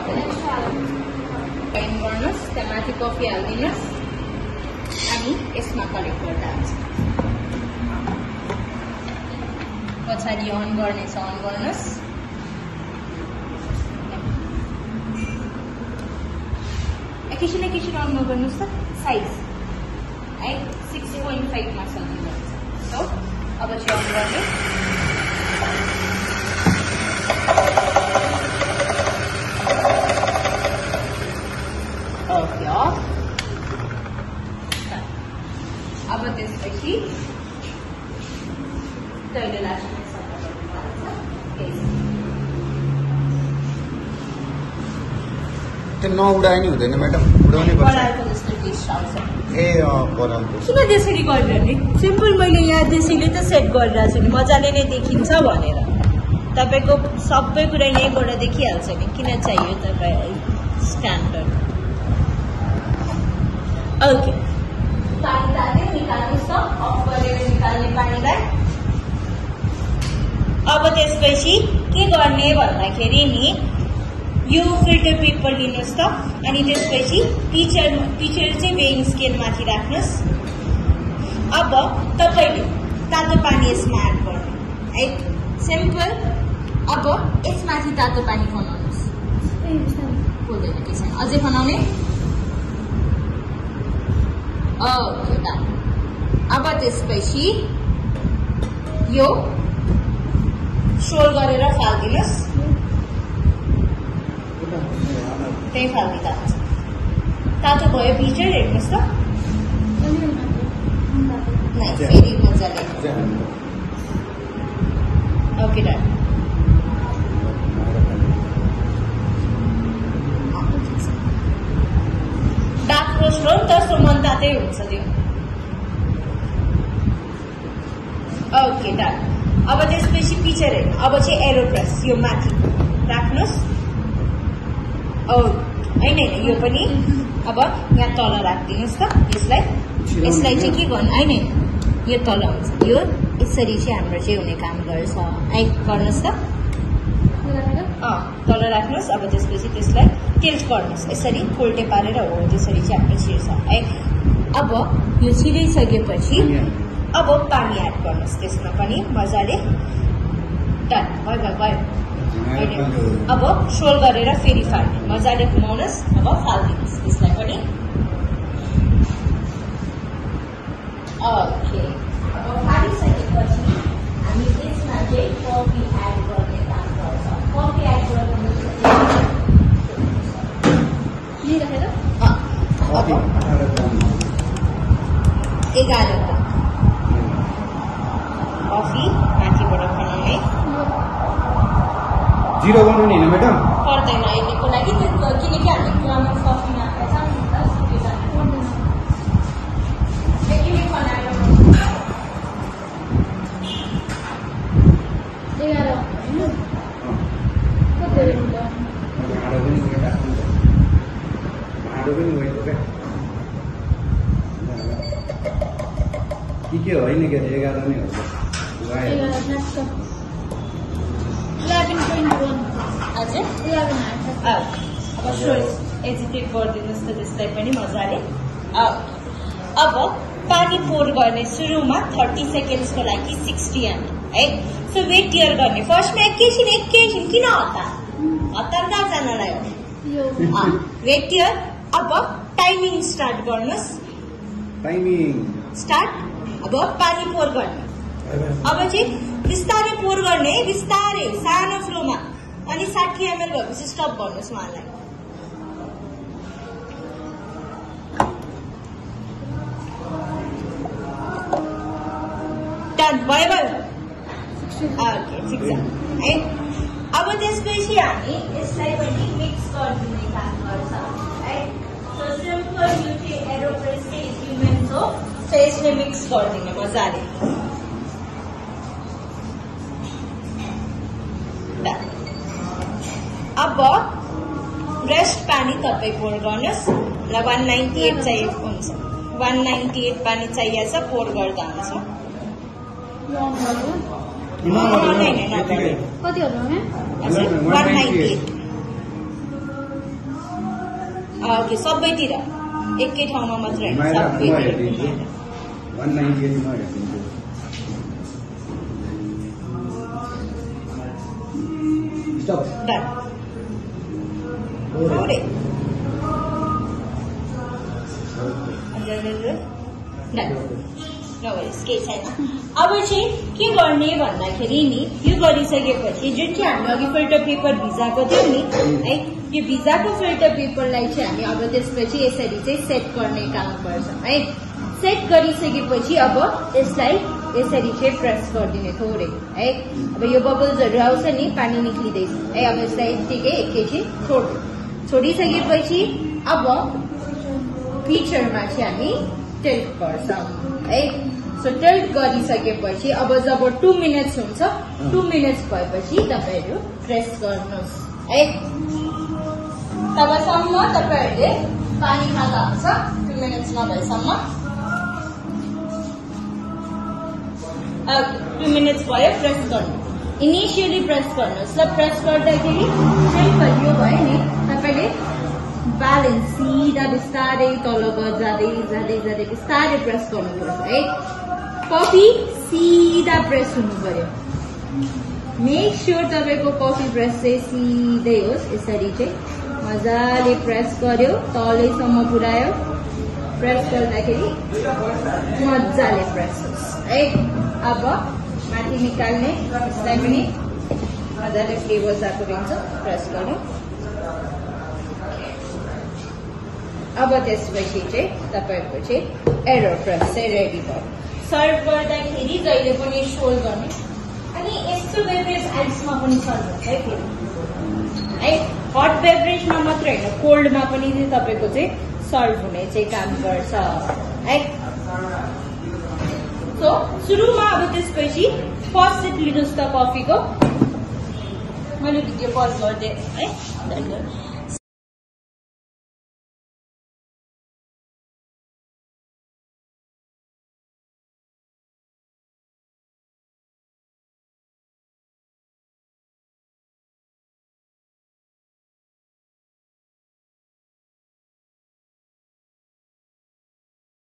Grind गर्नुहोस्, त्यहाँमाथि coffee हालिदिनुहोस् अनि यसमा कलेक्ट गर्दा हुन्छ। पछाडि अन गर्नेछ अन गर्नुहोस्। एकैछिन अन गर्नुहोस् त साइज है 6.5 मा चल्नुहुन्छ। सो अब चाहिँ अन गर्ने। Okay of. अब त्यसपछि तैले लास्टमा सफा गर्नुपर्छ। त्यो नउडाए नि हुँदैन म्याडम, उडाउनै पर्छ। बढाएको जस्तो टेस्ट आउँछ। ए बराबर। किन त्यसरी गरेर नि? सिम्पल मैले यहाँ त्यसैले त सेट गरिरहेको छु नि, मजाले नै देखिन्छ भनेर। तपाईँको सबै कुरा यहीँबाट देखिहाल्छ नि, किन चाहियो तपाईँ स्ट्यान्डर्ड। ओके, पानी ताते निकाल्नुहोस् त, अफ गरेर निकाल्ने पानीलाई। अब त्यसपछि के गर्ने भन्दाखेरि नि यो फिल्टर पेपर लिनुहोस् त अनि त्यसपछि पिचर चाहिँ वेइङ स्केल माथि राख्नुहोस्। अब तपाईँले तातो पानी यसमा एड गर्नु है, सिम्पल। अब यसमाथि तातो पानी खनाउनुहोस्। बोल्दैन के छैन, अझै खनाउने। Okay done. अब त्यसपछि यो सोल गरेर फालिदिनुहोस्। त्यही फालिदिँदा हुन्छ। तातो भयो पिचर, हेर्नुहोस् त। फेरि मजाले। Okay done. डार्क रोस्ट हो नि त, सो मन तातै हुन्छ त्यो। Okay done. अब त्यसपछि पिचर हेर्नु। अब चाहिँ एरोप्रेस यो माथि राख्नुहोस्। होइन यो पनि अब यहाँ तल राखिदिनुहोस् त। यसलाई चाहिँ के गर्नु, होइन यो तल हुन्छ। यो यसरी चाहिँ हाम्रो चाहिँ हुने काम गर्छ है। गर्नुहोस् त, तल राख्नुहोस्। अब त्यसपछि त्यसलाई टिल्ट गर्नुहोस्, यसरी उल्टे पारेर हो त्यसरी चाहिँ हाम्रो छिर्छ है। अब यो छिरिसकेपछि अब पानी एड गर्नुहोस् त्यसमा पनि मजाले। डन भयो। अब सोल गरेर फेरि फाल्नु, मजाले घुमाउनुहोस्। अब फालिदिनुहोस् त्यसलाई पनि। ओके, अब फालिसकेपछि हामी त्यसमा चाहिँ कफी एड गर्ने काम गर्छ। कफी एड गर्नु 11 ग्राम कफी माथिबाट खनाउने। 0 बनाउने होइन म्याडम? पर्दैन अहिलेको लागि, किनकि हामी ग्राम कफीमा के होइन क्या 11 नै हो। 11.1 हजुर 11 अब एजिटेट गरिदिनुहोस् त त्यसलाई पनि मजाले। अब पानी पोर गर्ने सुरुमा 30 सेकेन्ड्सको लागि 60 ml है। सो वेट टियर गर्ने फर्स्टमा एकैछिन किन हतार कहाँ जानलाई हो वेट टियर। अब टाइमिङ स्टार्ट गर्नुहोस्। Timing start. अब पानी पोर गर्ने। अब चाहिँ बिस्तारै पोर गर्ने, बिस्तारै सानो फ्लोमा। अनि 60 ml भएपछि स्टप गर्नुहोस् उहाँलाई। डन भयो। ओके ठिक छ है। अब त्यसपछि हामी यसलाई पनि मिक्स गरिदिने काम गर्छ है। सो सिम्पल यो चाहिँ एरोप्रेस चाहिँ इक्विपमेन्ट हो। सो यसले मिक्स गरिदिने मजाले। अब रेस्ट पानी तपाईँ पोर गर्नुहोस्। ल 198 चाहिए हुन्छ। 198 पानी चाहिएको छ, पोर गर्दा हुन्छ। कति हो 198 ओके सबैतिर एकै ठाउँमा मात्र हैन म सबैतिर हेर्दिन्छु 190 म हेर्दिन्छु स्टप डन थोरै केही छैन अब चाहिँ के गर्ने भन्दाखेरि नि यो गरिसकेपछि जुन चाहिँ हामी अघि फिल्टर पेपर भिजाएको थियौँ नि है यो भिजाको फिल्टर पेपरलाई चाहिँ हामी अब त्यसपछि यसरी चाहिँ सेट गर्ने काम गर्छौँ है सेट गरिसकेपछि अब यसलाई यसरी चाहिँ प्रेस गरिदिने थोरै है अब यो बबल्सहरू आउँछ नि पानी निक्लिँदैछ है अब यसलाई यत्तिकै एकैछिन छोडिसकेपछि अब पिक्चरमा चाहिँ हामी टिल्ट गर्छौँ है सो टिल्ट गरिसकेपछि अब जब 2 मिनट्स हुन्छ 2 मिनट्स भएपछि तपाईँहरू प्रेस गर्नुहोस् है तबसम्म तपाईँहरूले पानी खाँदा हुन्छ 2 मिनट्स नभएसम्म 2 मिनट्स भयो प्रेस गर्नु इनिसियली प्रेस गर्नुहोस् ल प्रेस गर्दाखेरि सिम्पल यो भयो नि तपाईँले ब्यालेन्स सीधा बिस्तारै तल जाँदै बिस्तारै प्रेस गर्नुपर्छ है कफी सीधा प्रेस हुनु पर्यो मेक श्योर तपाईँको कफी प्रेस चाहिँ सिधै होस् यसरी चाहिँ मजाले प्रेस गर्यो तलैसम्म पुर्यायो प्रेस गर्दाखेरि मजाले प्रेस होस् है अब माथि निकाल्ने यसलाई पनि मजाले फ्लेभर्स आएको रहन्छ प्रेस गर्नु अब त्यसपछि चाहिँ तपाईँहरूको चाहिँ एरो प्रेस चाहिँ रेडी भयो सर्भ गर्दाखेरि जहिले पनि सोल गर्ने अनि यस्तो बेभरेज आइसमा पनि सर्भ हुन्छ है फेरि है हट बेभरेजमा मात्र होइन कोल्डमा पनि चाहिँ तपाईँको चाहिँ सर्भ हुने चाहिँ काम गर्छ है सो सुरुमा अब त्यसपछि फर्स्ट सिप लिनुहोस् त कफीको मैले भिडियो पज गरिदिएँ है